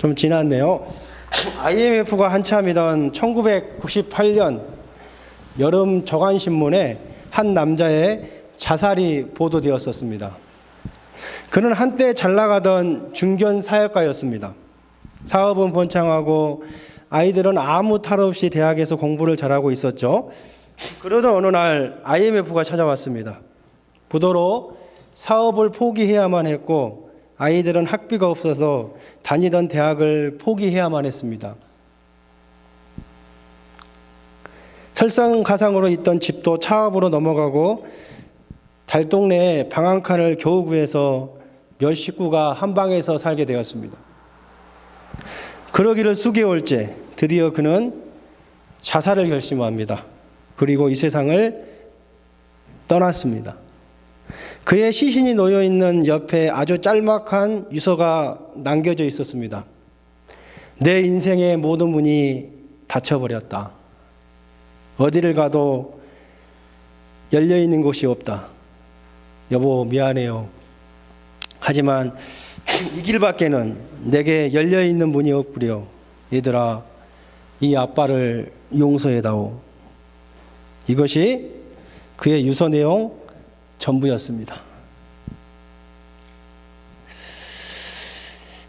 좀 지났네요. IMF가 한참이던 1998년 여름 저간신문에 한 남자의 자살이 보도되었었습니다. 그는 한때 잘 나가던 중견 사역가였습니다. 사업은 번창하고 아이들은 아무 탈 없이 대학에서 공부를 잘하고 있었죠. 그러던 어느 날 IMF가 찾아왔습니다. 부도로 사업을 포기해야만 했고 아이들은 학비가 없어서 다니던 대학을 포기해야만 했습니다. 설상가상으로 있던 집도 차업으로 넘어가고 달동네에 방 한 칸을 겨우 구해서 몇 식구가 한 방에서 살게 되었습니다. 그러기를 수개월째 드디어 그는 자살을 결심합니다. 그리고 이 세상을 떠났습니다. 그의 시신이 놓여있는 옆에 아주 짤막한 유서가 남겨져 있었습니다. 내 인생의 모든 문이 닫혀버렸다. 어디를 가도 열려있는 곳이 없다. 여보 미안해요. 하지만 이 길밖에는 내게 열려있는 문이 없구려. 얘들아 이 아빠를 용서해다오. 이것이 그의 유서 내용 전부였습니다.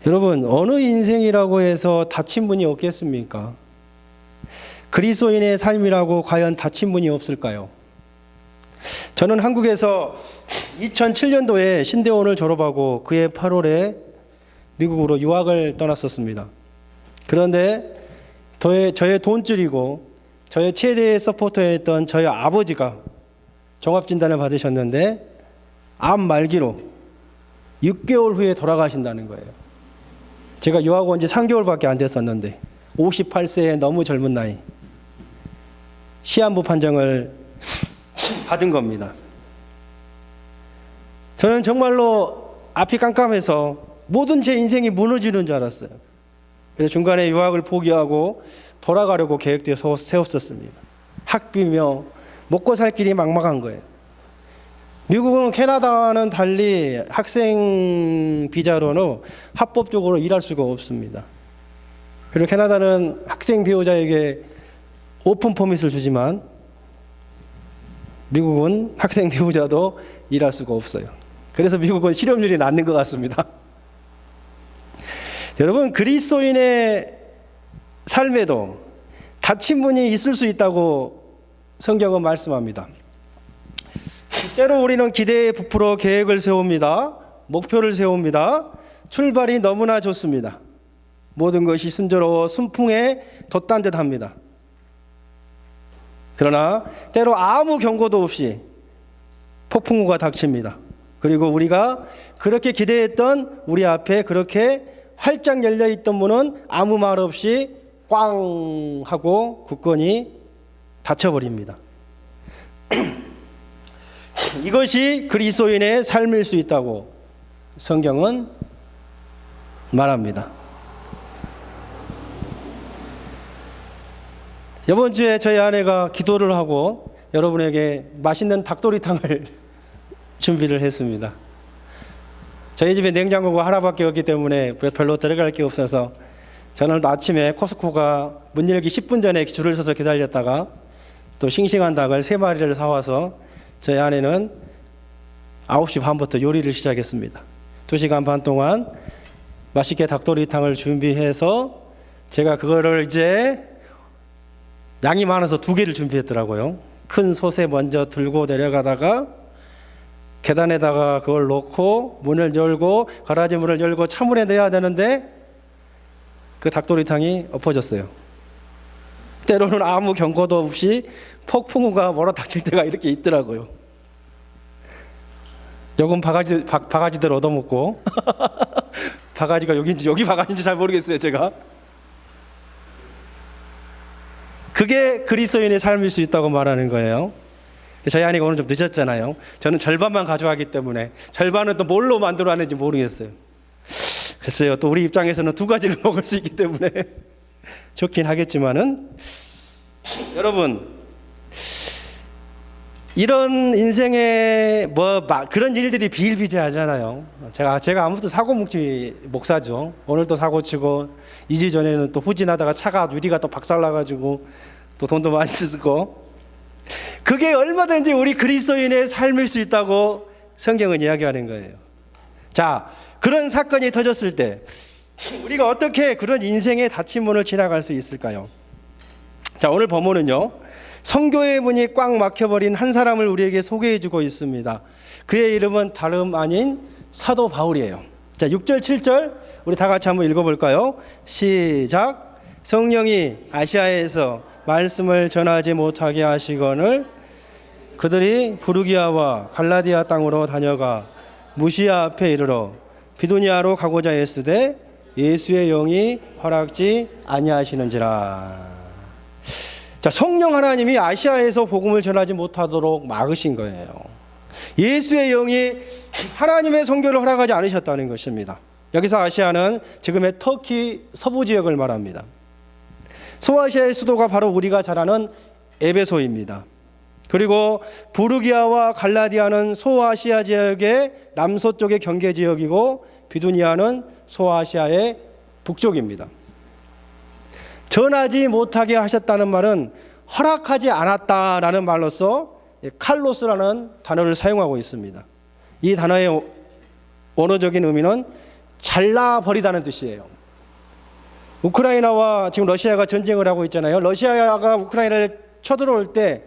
여러분 어느 인생이라고 해서 닫힌 문이 없겠습니까? 그리스도인의 삶이라고 과연 닫힌 문이 없을까요? 저는 한국에서 2007년도에 신대원을 졸업하고 그해 8월에 미국으로 유학을 떠났었습니다. 그런데 저의 돈줄이고 저의 최대의 서포터였던 저희 아버지가 종합진단을 받으셨는데 암 말기로 6개월 후에 돌아가신다는 거예요. 제가 유학 온 지 3개월밖에 안 됐었는데 58세의 너무 젊은 나이 시한부 판정을 받은 겁니다. 저는 정말로 앞이 깜깜해서 모든 제 인생이 무너지는 줄 알았어요. 그래서 중간에 유학을 포기하고 돌아가려고 계획도 세웠었습니다. 학비며 먹고 살 길이 막막한 거예요. 미국은 캐나다와는 달리 학생 비자로는 합법적으로 일할 수가 없습니다. 그리고 캐나다는 학생 배우자에게 오픈 퍼밋을 주지만 미국은 학생 배우자도 일할 수가 없어요. 그래서 미국은 실업률이 낮는 것 같습니다. 여러분 그리스도인의 삶에도 닫힌 문이 있을 수 있다고 성경은 말씀합니다. 때로 우리는 기대에 부풀어 계획을 세웁니다. 목표를 세웁니다. 출발이 너무나 좋습니다. 모든 것이 순조로워 순풍에 돛단 듯 합니다. 그러나 때로 아무 경고도 없이 폭풍우가 닥칩니다. 그리고 우리가 그렇게 기대했던 우리 앞에 그렇게 활짝 열려있던 문은 아무 말 없이 꽝 하고 굳건히 닫혀버립니다. 이것이 그리스도인의 삶일 수 있다고 성경은 말합니다. 이번 주에 저희 아내가 기도를 하고 여러분에게 맛있는 닭도리탕을 준비를 했습니다. 저희 집에 냉장고가 하나밖에 없기 때문에 별로 들어갈 게 없어서 저는 아침에 코스코가 문 열기 10분 전에 줄을 서서 기다렸다가 또 싱싱한 닭을 3마리를 사와서 저희 아내는 9시 반부터 요리를 시작했습니다. 2시간 반 동안 맛있게 닭도리탕을 준비해서 제가 그거를 이제 양이 많아서 2개를 준비했더라고요. 큰 솥에 먼저 들고 내려가다가 계단에다가 그걸 놓고 문을 열고 가라지 문을 열고 찬물에 넣어야 되는데 그 닭도리탕이 엎어졌어요. 때로는 아무 경고도 없이 폭풍우가 몰아닥칠 때가 이렇게 있더라고요. 요건 바가지들 얻어먹고 바가지가 여기 바가지인지 잘 모르겠어요. 제가 그게 그리스도인의 삶일 수 있다고 말하는 거예요. 저희 아내가 오늘 좀 늦었잖아요. 저는 절반만 가져가기 때문에 절반은 또 뭘로 만들어놨는지 모르겠어요. 글쎄요, 또 우리 입장에서는 2가지를 먹을 수 있기 때문에 좋긴 하겠지만은 여러분 이런 인생에 그런 일들이 비일비재하잖아요. 제가 아무튼 사고뭉치 목사죠. 오늘 또 사고 치고 2주 전에는 또 후진하다가 차가 유리가 또 박살나가지고 또 돈도 많이 쓰고, 그게 얼마든지 우리 그리스도인의 삶일 수 있다고 성경은 이야기하는 거예요. 자, 그런 사건이 터졌을 때 우리가 어떻게 그런 인생의 닫힌 문을 지나갈 수 있을까요? 자, 오늘 본문은요, 성교의 문이 꽉 막혀버린 한 사람을 우리에게 소개해주고 있습니다. 그의 이름은 다름 아닌 사도 바울이에요. 자, 6절 7절 우리 다 같이 한번 읽어볼까요? 시작. 성령이 아시아에서 말씀을 전하지 못하게 하시거늘 그들이 부르기아와 갈라디아 땅으로 다녀가 무시아 앞에 이르러 비두니아로 가고자 했으되 예수의 영이 허락지 아니하시는지라. 자, 성령 하나님이 아시아에서 복음을 전하지 못하도록 막으신 거예요. 예수의 영이 하나님의 선교를 허락하지 않으셨다는 것입니다. 여기서 아시아는 지금의 터키 서부 지역을 말합니다. 소아시아의 수도가 바로 우리가 잘 아는 에베소입니다. 그리고 부르기아와 갈라디아는 소아시아 지역의 남서쪽의 경계 지역이고 비두니아는 소아시아의 북쪽입니다. 전하지 못하게 하셨다는 말은 허락하지 않았다라는 말로서 칼로스라는 단어를 사용하고 있습니다. 이 단어의 원어적인 의미는 잘라버리다는 뜻이에요. 우크라이나와 지금 러시아가 전쟁을 하고 있잖아요. 러시아가 우크라이나를 쳐들어올 때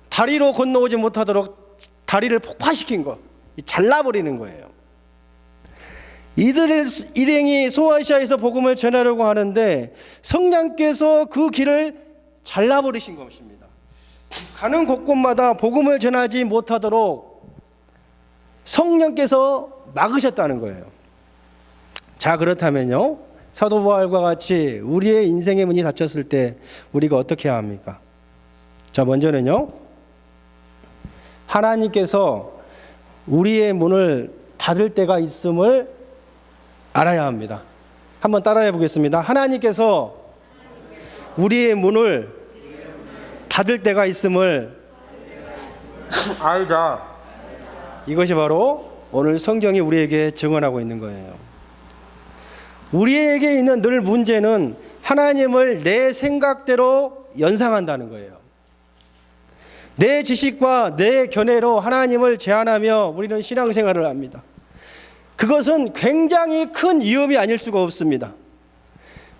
다리로 건너오지 못하도록 다리를 폭파시킨 거, 잘라버리는 거예요. 이들의 일행이 소아시아에서 복음을 전하려고 하는데 성령께서 그 길을 잘라버리신 것입니다. 가는 곳곳마다 복음을 전하지 못하도록 성령께서 막으셨다는 거예요. 자, 그렇다면요, 사도 바울과 같이 우리의 인생의 문이 닫혔을 때 우리가 어떻게 해야 합니까? 자, 먼저는요, 하나님께서 우리의 문을 닫을 때가 있음을 알아야 합니다. 한번 따라해 보겠습니다. 하나님께서 우리의 문을 닫을 때가 있음을 알자. 이것이 바로 오늘 성경이 우리에게 증언하고 있는 거예요. 우리에게 있는 늘 문제는 하나님을 내 생각대로 연상한다는 거예요. 내 지식과 내 견해로 하나님을 제한하며 우리는 신앙생활을 합니다. 그것은 굉장히 큰 위험이 아닐 수가 없습니다.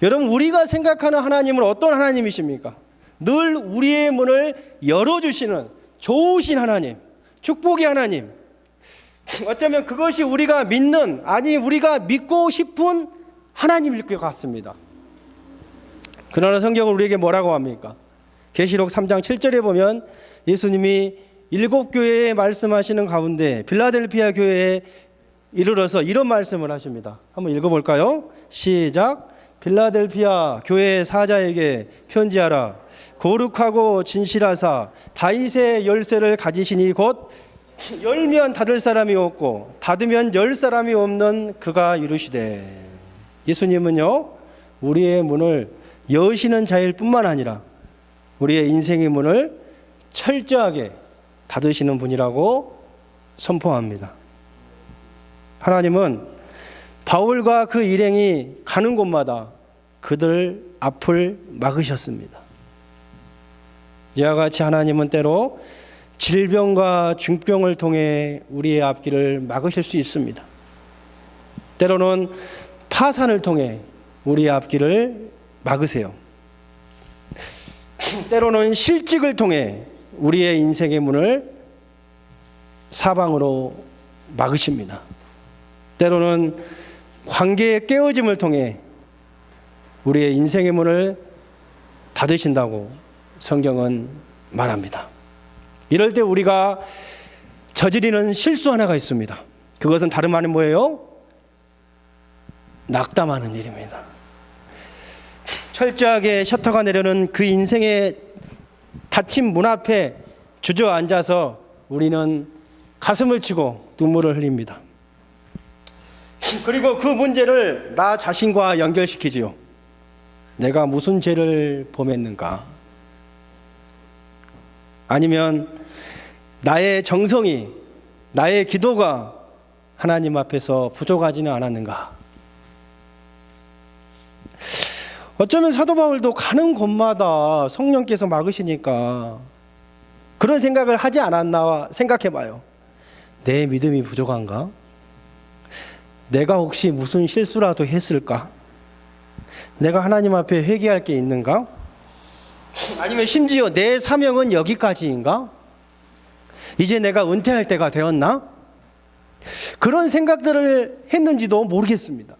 여러분, 우리가 생각하는 하나님은 어떤 하나님이십니까? 늘 우리의 문을 열어주시는 좋으신 하나님, 축복의 하나님. 어쩌면 그것이 우리가 믿는, 아니 우리가 믿고 싶은 하나님일 것 같습니다. 그러나 성경은 우리에게 뭐라고 합니까? 계시록 3장 7절에 보면 예수님이 7교회에 말씀하시는 가운데 빌라델피아 교회에 이르러서 이런 말씀을 하십니다. 한번 읽어볼까요? 시작. 빌라델피아 교회 사자에게 편지하라. 거룩하고 진실하사 다윗의 열쇠를 가지시니 곧 열면 닫을 사람이 없고 닫으면 열 사람이 없는 그가 이르시되. 예수님은요, 우리의 문을 여시는 자일 뿐만 아니라 우리의 인생의 문을 철저하게 닫으시는 분이라고 선포합니다. 하나님은 바울과 그 일행이 가는 곳마다 그들 앞을 막으셨습니다. 이와 같이 하나님은 때로 질병과 중병을 통해 우리의 앞길을 막으실 수 있습니다. 때로는 파산을 통해 우리의 앞길을 막으세요. 때로는 실직을 통해 우리의 인생의 문을 사방으로 막으십니다. 때로는 관계의 깨어짐을 통해 우리의 인생의 문을 닫으신다고 성경은 말합니다. 이럴 때 우리가 저지르는 실수 하나가 있습니다. 그것은 다름 아닌 뭐예요? 낙담하는 일입니다. 철저하게 셔터가 내려는 그 인생의 닫힌 문 앞에 주저앉아서 우리는 가슴을 치고 눈물을 흘립니다. 그리고 그 문제를 나 자신과 연결시키지요. 내가 무슨 죄를 범했는가? 아니면 나의 정성이, 나의 기도가 하나님 앞에서 부족하지는 않았는가? 어쩌면 사도 바울도 가는 곳마다 성령께서 막으시니까 그런 생각을 하지 않았나 생각해봐요. 내 믿음이 부족한가? 내가 혹시 무슨 실수라도 했을까? 내가 하나님 앞에 회개할 게 있는가? 아니면 심지어 내 사명은 여기까지인가? 이제 내가 은퇴할 때가 되었나? 그런 생각들을 했는지도 모르겠습니다.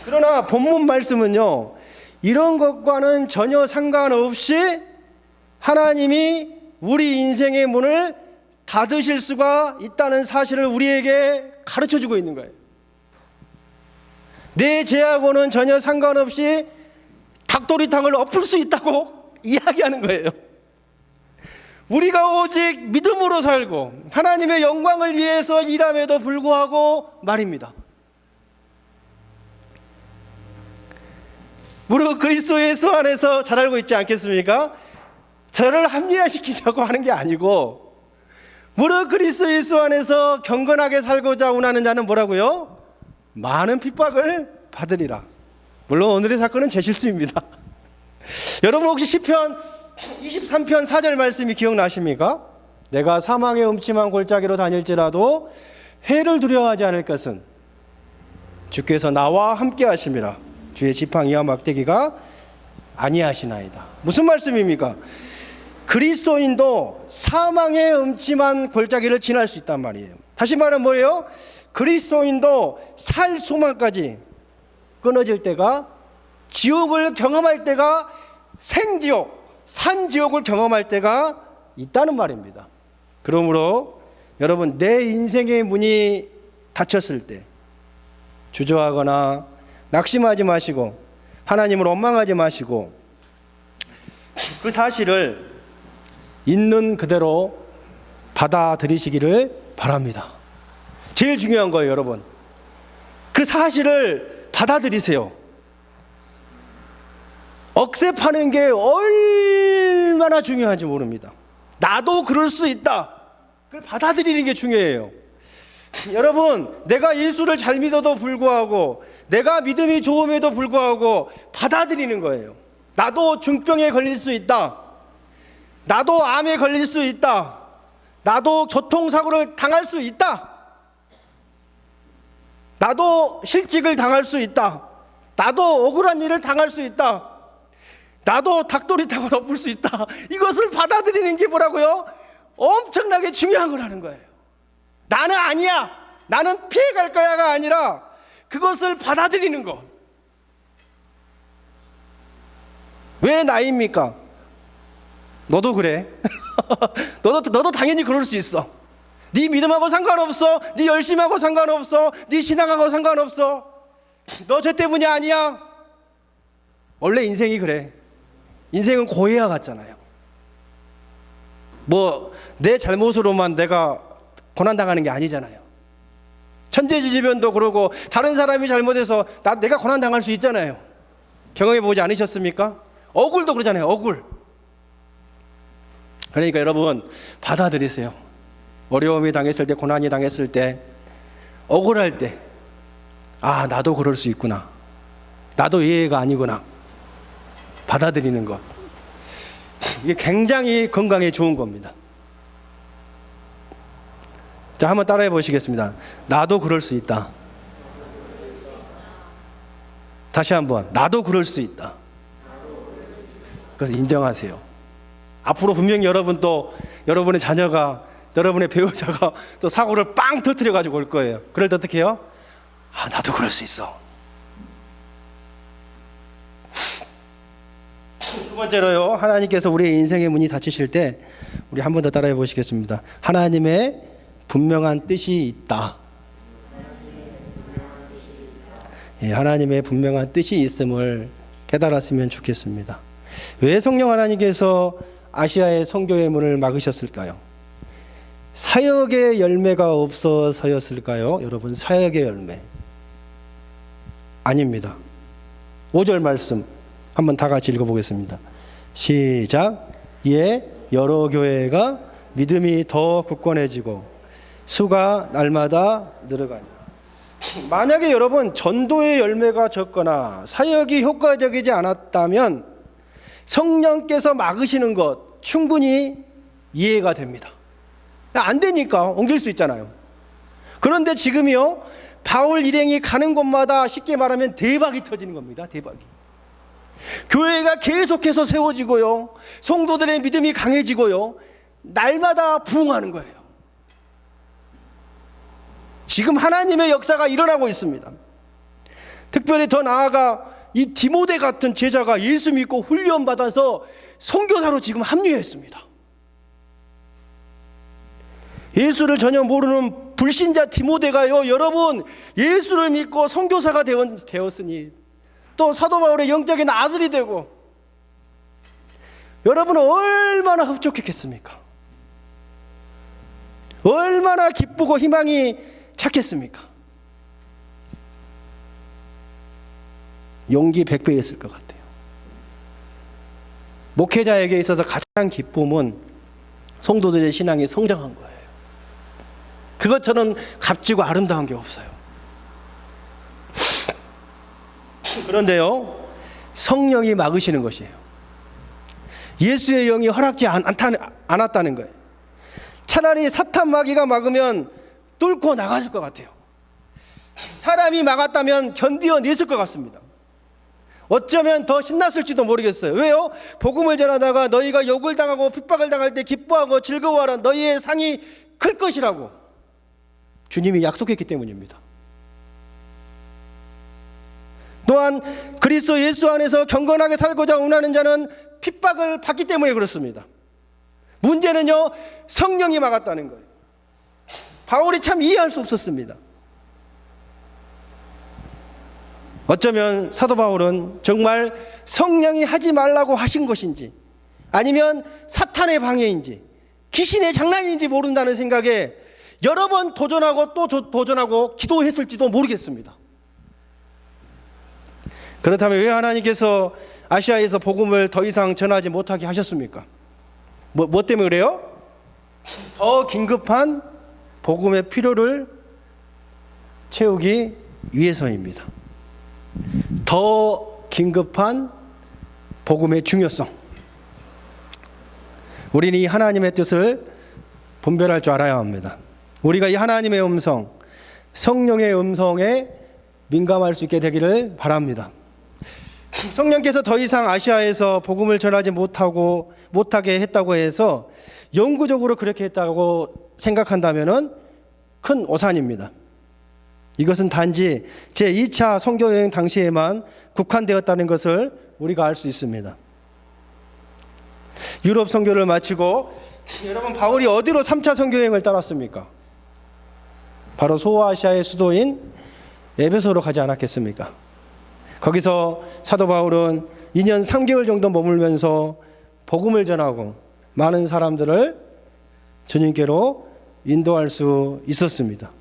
그러나 본문 말씀은요, 이런 것과는 전혀 상관없이 하나님이 우리 인생의 문을 닫으실 수가 있다는 사실을 우리에게 가르쳐주고 있는 거예요. 내 죄하고는 전혀 상관없이 닭도리탕을 엎을 수 있다고 이야기하는 거예요. 우리가 오직 믿음으로 살고 하나님의 영광을 위해서 일함에도 불구하고 말입니다. 무릇 그리스도 예수 안에서 잘 알고 있지 않겠습니까? 저를 합리화시키자고 하는 게 아니고, 무릇 그리스도 예수 안에서 경건하게 살고자 원하는 자는 뭐라고요? 많은 핍박을 받으리라. 물론 오늘의 사건은 제 실수입니다. 여러분 혹시 시편 23편 4절 말씀이 기억나십니까? 내가 사망의 음침한 골짜기로 다닐지라도 해를 두려워하지 않을 것은 주께서 나와 함께 하심이라. 주의 지팡이와 막대기가 아니하시나이다. 무슨 말씀입니까? 그리스도인도 사망의 음침한 골짜기를 지날 수 있단 말이에요. 다시 말하면 뭐예요? 그리스도인도 살 소망까지 끊어질 때가, 지옥을 경험할 때가, 생지옥, 산지옥을 경험할 때가 있다는 말입니다. 그러므로 여러분, 내 인생의 문이 닫혔을 때 주저하거나 낙심하지 마시고 하나님을 원망하지 마시고 그 사실을 있는 그대로 받아들이시기를 바랍니다. 제일 중요한 거예요, 여러분. 그 사실을 받아들이세요. 억셉하는 게 얼마나 중요한지 모릅니다. 나도 그럴 수 있다. 그걸 받아들이는 게 중요해요. 여러분, 내가 예수를 잘 믿어도 불구하고, 내가 믿음이 좋음에도 불구하고 받아들이는 거예요. 나도 중병에 걸릴 수 있다. 나도 암에 걸릴 수 있다. 나도 교통사고를 당할 수 있다. 나도 실직을 당할 수 있다. 나도 억울한 일을 당할 수 있다. 나도 닭도리탕을 엎을 수 있다. 이것을 받아들이는 게 뭐라고요? 엄청나게 중요한 거라는 거예요. 나는 아니야, 나는 피해갈 거야가 아니라 그것을 받아들이는 것. 왜 나입니까? 너도 그래. 너도 당연히 그럴 수 있어. 네 믿음하고 상관없어. 네 열심하고 상관없어. 네 신앙하고 상관없어. 너 저 때문이 아니야. 원래 인생이 그래. 인생은 고해와 같잖아요. 뭐 내 잘못으로만 내가 고난당하는 게 아니잖아요. 천재지변도 그러고 다른 사람이 잘못해서 내가 고난당할 수 있잖아요. 경험해보지 않으셨습니까? 억울도 그러잖아요. 억울. 그러니까 여러분, 받아들이세요. 어려움이 당했을 때, 고난이 당했을 때, 억울할 때, 아, 나도 그럴 수 있구나. 나도 예외가 아니구나. 받아들이는 것. 이게 굉장히 건강에 좋은 겁니다. 자, 한번 따라해 보시겠습니다. 나도 그럴 수 있다. 다시 한번, 나도 그럴 수 있다. 그래서 인정하세요. 앞으로 분명히 여러분 또 여러분의 자녀가, 여러분의 배우자가 또 사고를 빵 터뜨려 가지고 올 거예요. 그럴 때 어떻게 해요? 아, 나도 그럴 수 있어. 두 번째로요, 하나님께서 우리의 인생의 문이 닫히실 때 우리 한 번 더 따라해 보시겠습니다. 하나님의 분명한 뜻이 있다. 예, 하나님의 분명한 뜻이 있음을 깨달았으면 좋겠습니다. 왜 성령 하나님께서 아시아의 선교의 문을 막으셨을까요? 사역의 열매가 없어서였을까요? 여러분, 사역의 열매 아닙니다. 5절 말씀 한번 다 같이 읽어보겠습니다. 시작. 이에 여러 교회가 믿음이 더 굳건해지고 수가 날마다 늘어가니. 만약에 여러분 전도의 열매가 적거나 사역이 효과적이지 않았다면 성령께서 막으시는 것 충분히 이해가 됩니다. 안 되니까 옮길 수 있잖아요. 그런데 지금이요, 바울 일행이 가는 곳마다 쉽게 말하면 대박이 터지는 겁니다. 대박이. 교회가 계속해서 세워지고요, 성도들의 믿음이 강해지고요, 날마다 부흥하는 거예요. 지금 하나님의 역사가 일어나고 있습니다. 특별히 더 나아가 이 디모데 같은 제자가 예수 믿고 훈련받아서 선교사로 지금 합류했습니다. 예수를 전혀 모르는 불신자 디모데가요, 여러분 예수를 믿고 선교사가 되었으니 또 사도 바울의 영적인 아들이 되고, 여러분은 얼마나 흡족했겠습니까? 얼마나 기쁘고 희망이 찾겠습니까? 용기 100배였을 것 같아요. 목회자에게 있어서 가장 기쁨은 성도들의 신앙이 성장한 거예요. 그것처럼 값지고 아름다운 게 없어요. 그런데요, 성령이 막으시는 것이에요. 예수의 영이 허락지 않았다는 거예요. 차라리 사탄 마귀가 막으면 뚫고 나갔을 것 같아요. 사람이 막았다면 견디어냈을 것 같습니다. 어쩌면 더 신났을지도 모르겠어요. 왜요? 복음을 전하다가 너희가 욕을 당하고 핍박을 당할 때 기뻐하고 즐거워하라. 너희의 상이 클 것이라고 주님이 약속했기 때문입니다. 또한 그리스도 예수 안에서 경건하게 살고자 원하는 자는 핍박을 받기 때문에 그렇습니다. 문제는요, 성령이 막았다는 거예요. 바울이 참 이해할 수 없었습니다. 어쩌면 사도 바울은 정말 성령이 하지 말라고 하신 것인지, 아니면 사탄의 방해인지, 귀신의 장난인지 모른다는 생각에 여러 번 도전하고 또 도전하고 기도했을지도 모르겠습니다. 그렇다면 왜 하나님께서 아시아에서 복음을 더 이상 전하지 못하게 하셨습니까? 뭐 때문에 그래요? 더 긴급한 복음의 필요를 채우기 위해서입니다. 더 긴급한 복음의 중요성. 우리는 이 하나님의 뜻을 분별할 줄 알아야 합니다. 우리가 이 하나님의 음성, 성령의 음성에 민감할 수 있게 되기를 바랍니다. 성령께서 더 이상 아시아에서 복음을 전하지 못하게 했다고 해서 영구적으로 그렇게 했다고 생각한다면 큰 오산입니다. 이것은 단지 제2차 선교여행 당시에만 국한되었다는 것을 우리가 알 수 있습니다. 유럽 선교를 마치고 여러분, 바울이 어디로 3차 선교여행을 떠났습니까? 바로 소아시아의 수도인 에베소로 가지 않았겠습니까? 거기서 사도 바울은 2년 3개월 정도 머물면서 복음을 전하고 많은 사람들을 주님께로 인도할 수 있었습니다.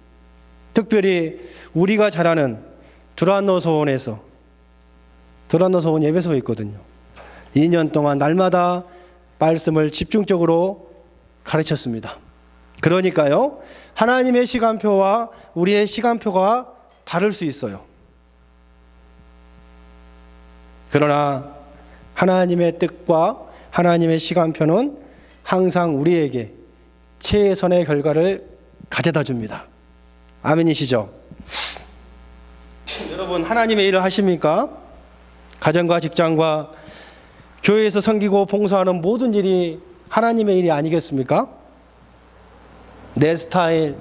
특별히 우리가 잘 아는 두란노 소원 에베소에 있거든요. 2년 동안 날마다 말씀을 집중적으로 가르쳤습니다. 그러니까요, 하나님의 시간표와 우리의 시간표가 다를 수 있어요. 그러나 하나님의 뜻과 하나님의 시간표는 항상 우리에게 최선의 결과를 가져다 줍니다. 아멘이시죠? 여러분, 하나님의 일을 하십니까? 가정과 직장과 교회에서 섬기고 봉사하는 모든 일이 하나님의 일이 아니겠습니까? 내 스타일,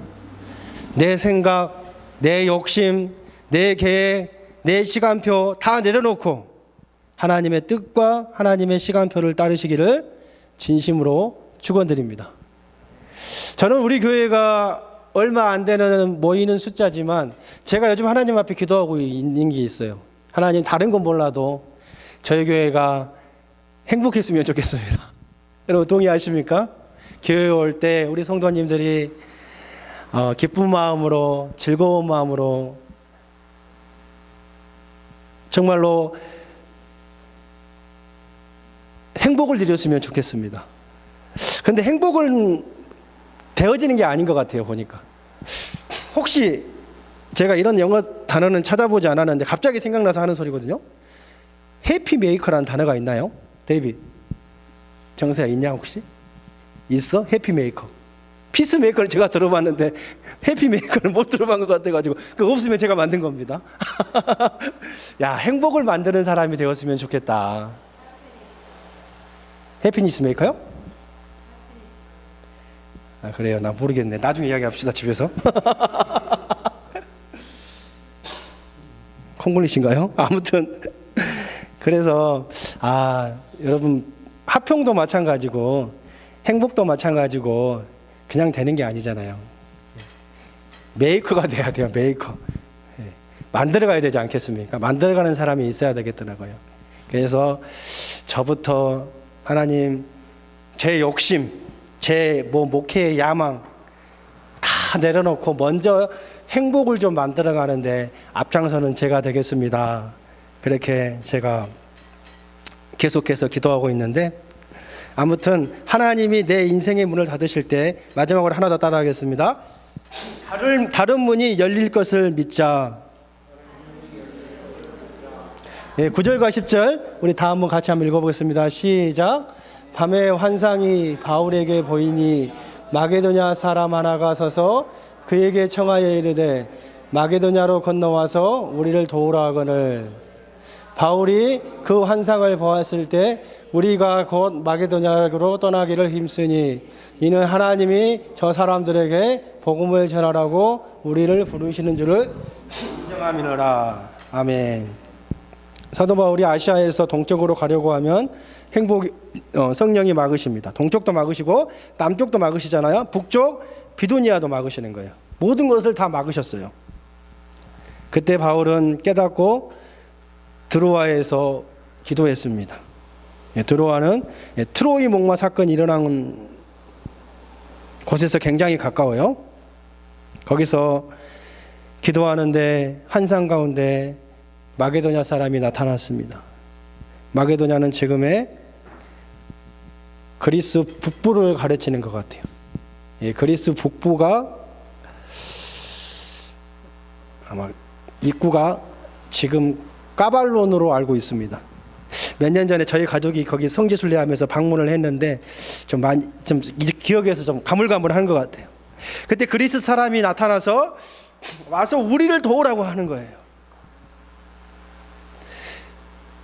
내 생각, 내 욕심, 내 계획, 내 시간표 다 내려놓고 하나님의 뜻과 하나님의 시간표를 따르시기를 진심으로 축원드립니다. 저는 우리 교회가 얼마 안 되는 모이는 숫자지만 제가 요즘 하나님 앞에 기도하고 있는 게 있어요. 하나님, 다른 건 몰라도 저희 교회가 행복했으면 좋겠습니다. 여러분 동의하십니까? 교회 올 때 우리 성도님들이 기쁜 마음으로, 즐거운 마음으로 정말로 행복을 누렸으면 좋겠습니다. 근데 행복은 되어지는 게 아닌 것 같아요, 보니까. 혹시 제가 이런 영어 단어는 찾아보지 않았는데 갑자기 생각나서 하는 소리거든요. 해피메이커라는 단어가 있나요? 데이빗, 정세야 있냐 혹시? 있어? 해피메이커. 피스메이커는 제가 들어봤는데 해피메이커는 못 들어본 것 같아가지고 그거 없으면 제가 만든 겁니다. 야, 행복을 만드는 사람이 되었으면 좋겠다. 해피니스 메이커요? 아, 그래요. 나 모르겠네. 나중에 이야기합시다, 집에서. 콩글리시인가요? 아무튼 그래서 여러분, 화평도 마찬가지고 행복도 마찬가지고 그냥 되는 게 아니잖아요. 메이커가 돼야 돼요. 메이커. 만들어가야 되지 않겠습니까? 만들어가는 사람이 있어야 되겠더라고요. 그래서 저부터 하나님, 제 욕심, 제 목회의 야망 다 내려놓고 먼저 행복을 좀 만들어가는데 앞장서는 제가 되겠습니다. 그렇게 제가 계속해서 기도하고 있는데, 아무튼 하나님이 내 인생의 문을 닫으실 때 마지막으로 하나 더 따라하겠습니다. 다른 문이 열릴 것을 믿자. 9절과 10절 우리 다 한번 같이 한번 읽어보겠습니다. 시작. 밤에 환상이 바울에게 보이니 마게도냐 사람 하나가 서서 그에게 청하여 이르되 마게도냐로 건너와서 우리를 도우라 하거늘. 바울이 그 환상을 보았을 때 우리가 곧 마게도냐로 떠나기를 힘쓰니 이는 하나님이 저 사람들에게 복음을 전하라고 우리를 부르시는 줄을 인정함이니라. 아멘. 사도 바울이 아시아에서 동쪽으로 가려고 하면 성령이 막으십니다. 동쪽도 막으시고 남쪽도 막으시잖아요. 북쪽 비두니아도 막으시는 거예요. 모든 것을 다 막으셨어요. 그때 바울은 깨닫고 드로아에서 기도했습니다. 드로아는 트로이 목마 사건이 일어난 곳에서 굉장히 가까워요. 거기서 기도하는데 환상 가운데 마게도냐 사람이 나타났습니다. 마게도냐는 지금의 그리스 북부를 가르치는 것 같아요. 그리스 북부가 아마 입구가 지금 까발론으로 알고 있습니다. 몇 년 전에 저희 가족이 거기 성지순례하면서 방문을 했는데 좀 기억에서 좀 가물가물한 것 같아요. 그때 그리스 사람이 나타나서 와서 우리를 도우라고 하는 거예요.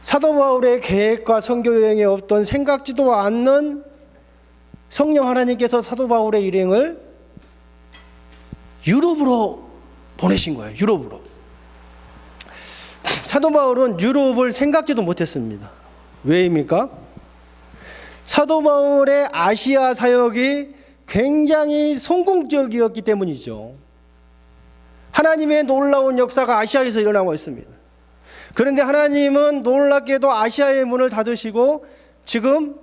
사도 바울의 계획과 선교 여행에 없던 생각지도 않는 성령 하나님께서 사도 바울의 일행을 유럽으로 보내신 거예요. 유럽으로. 사도 바울은 유럽을 생각지도 못했습니다. 왜입니까? 사도 바울의 아시아 사역이 굉장히 성공적이었기 때문이죠. 하나님의 놀라운 역사가 아시아에서 일어나고 있습니다. 그런데 하나님은 놀랍게도 아시아의 문을 닫으시고 지금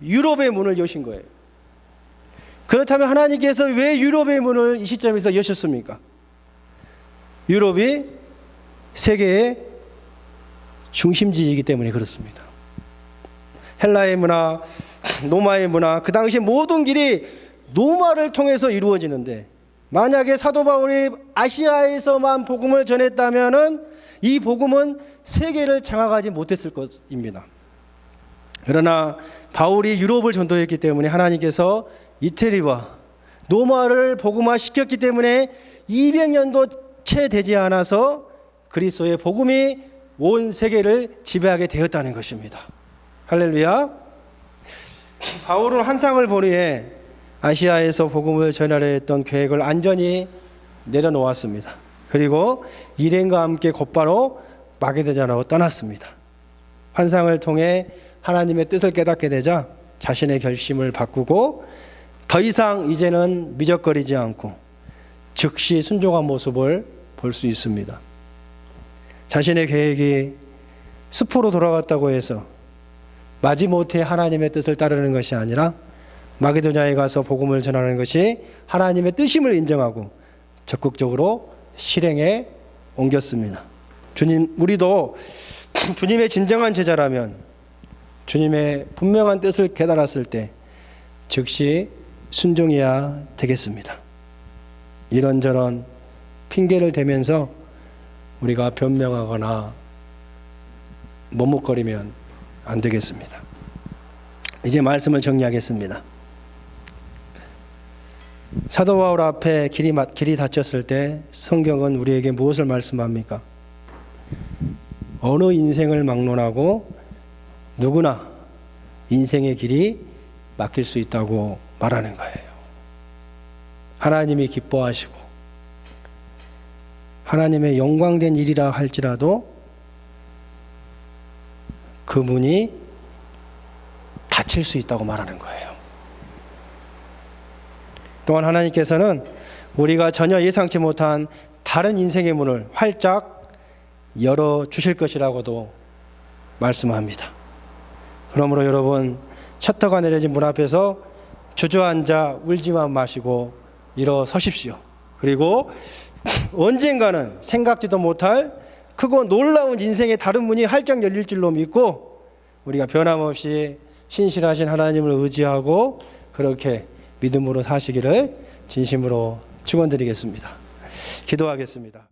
유럽의 문을 여신 거예요. 그렇다면 하나님께서 왜 유럽의 문을 이 시점에서 여셨습니까? 유럽이 세계의 중심지이기 때문에 그렇습니다. 헬라의 문화, 로마의 문화, 그 당시 모든 길이 로마를 통해서 이루어지는데 만약에 사도 바울이 아시아에서만 복음을 전했다면은 이 복음은 세계를 장악하지 못했을 것입니다. 그러나 바울이 유럽을 전도했기 때문에 하나님께서 이태리와 로마를 복음화시켰기 때문에 200년도 채 되지 않아서 그리스도의 복음이 온 세계를 지배하게 되었다는 것입니다. 할렐루야. 바울은 환상을 본 후에 아시아에서 복음을 전하려 했던 계획을 안전히 내려놓았습니다. 그리고 일행과 함께 곧바로 마게도냐로 떠났습니다. 환상을 통해 하나님의 뜻을 깨닫게 되자 자신의 결심을 바꾸고 더 이상 이제는 미적거리지 않고 즉시 순종한 모습을 볼 수 있습니다. 자신의 계획이 수포로 돌아갔다고 해서 마지못해 하나님의 뜻을 따르는 것이 아니라 마게도냐에 가서 복음을 전하는 것이 하나님의 뜻임을 인정하고 적극적으로 실행에 옮겼습니다. 우리도 주님의 진정한 제자라면 주님의 분명한 뜻을 깨달았을 때 즉시 순종해야 되겠습니다. 이런저런 핑계를 대면서 우리가 변명하거나 머뭇거리면 안 되겠습니다. 이제 말씀을 정리하겠습니다. 사도 바울 앞에 길이 닫혔을 때 성경은 우리에게 무엇을 말씀합니까? 어느 인생을 막론하고 누구나 인생의 길이 막힐 수 있다고 말하는 거예요. 하나님이 기뻐하시고 하나님의 영광된 일이라 할지라도 그 문이 닫힐 수 있다고 말하는 거예요. 또한 하나님께서는 우리가 전혀 예상치 못한 다른 인생의 문을 활짝 열어주실 것이라고도 말씀합니다. 그러므로 여러분, 셔터가 내려진 문 앞에서 주저앉아 울지만 마시고 일어서십시오. 그리고 언젠가는 생각지도 못할 크고 놀라운 인생의 다른 문이 활짝 열릴 줄로 믿고 우리가 변함없이 신실하신 하나님을 의지하고 그렇게 믿음으로 사시기를 진심으로 축원드리겠습니다. 기도하겠습니다.